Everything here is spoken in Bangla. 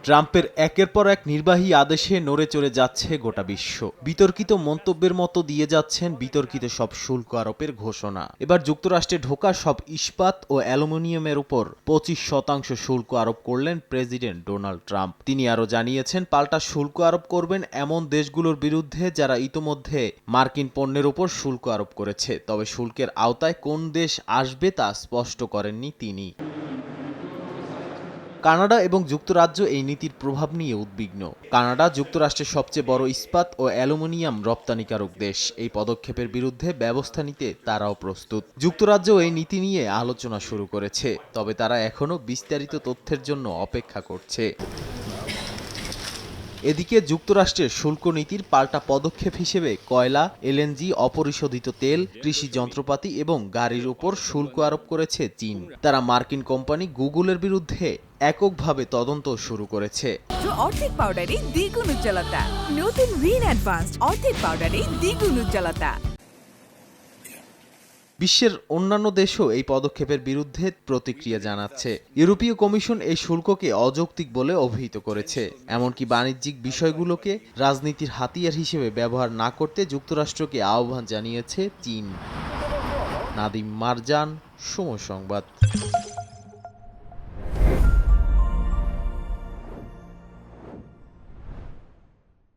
ট্রাম্পের একের পর এক নির্বাহী আদেশে নড়ে চড়ে যাচ্ছে গোটা বিশ্ব। বিতর্কিত মন্তব্যের মতো দিয়ে যাচ্ছেন বিতর্কিত সব শুল্ক আরোপের ঘোষণা। এবার যুক্তরাষ্ট্রে ঢোকা সব ইস্পাত ও অ্যালুমিনিয়ামের উপর 25% শুল্ক আরোপ করলেন প্রেসিডেন্ট ডোনাল্ড ট্রাম্প। তিনি আরও জানিয়েছেন, পাল্টা শুল্ক আরোপ করবেন এমন দেশগুলোর বিরুদ্ধে যারা ইতোমধ্যে মার্কিন পণ্যের উপর শুল্ক আরোপ করেছে। তবে শুল্কের আওতায় কোন দেশ আসবে তা স্পষ্ট করেননি তিনি। কানাডা এবং যুক্তরাজ্য এই নীতির প্রভাব নিয়ে উদ্বিগ্ন। কানাডা যুক্তরাষ্ট্রের সবচেয়ে বড় ইস্পাত ও অ্যালুমিনিয়াম রপ্তানিকারক দেশ। এই পদক্ষেপের বিরুদ্ধে ব্যবস্থা নিতে তারাও প্রস্তুত। যুক্তরাজ্য এই নীতি নিয়ে আলোচনা শুরু করেছে, তবে তারা এখনও বিস্তারিত তথ্যের জন্য অপেক্ষা করছে। এদিকে যুক্তরাষ্ট্রের শুল্ক নীতির পাল্টা পদক্ষেপ হিসেবে কয়লা, এলএনজি, অপরিশোধিত তেল, কৃষি যন্ত্রপাতি এবং গাড়ির উপর শুল্ক আরোপ করেছে চীন। তারা মার্কিন কোম্পানি গুগলের বিরুদ্ধে এককভাবে তদন্ত শুরু করেছে। অর্ধেক পাউডারে দ্বিগুণ উজ্জ্বলতা, নতুন রিন অ্যাডভান্সড অর্ধেক পাউডারে দ্বিগুণ উজ্জ্বলতা। বিশ্বের অন্যান্য দেশও এই পদক্ষেপের বিরুদ্ধে প্রতিক্রিয়া জানাচ্ছে। ইউরোপীয় কমিশন এই শুল্ককে অযৌক্তিক বলে অভিহিত করেছে। এমনকি বাণিজ্যিক বিষয়গুলোকে রাজনীতির হাতিয়ার হিসেবে ব্যবহার না করতে যুক্তরাষ্ট্রকে আহ্বান জানিয়েছে চীন। নাদিম মারজান, সময় সংবাদ।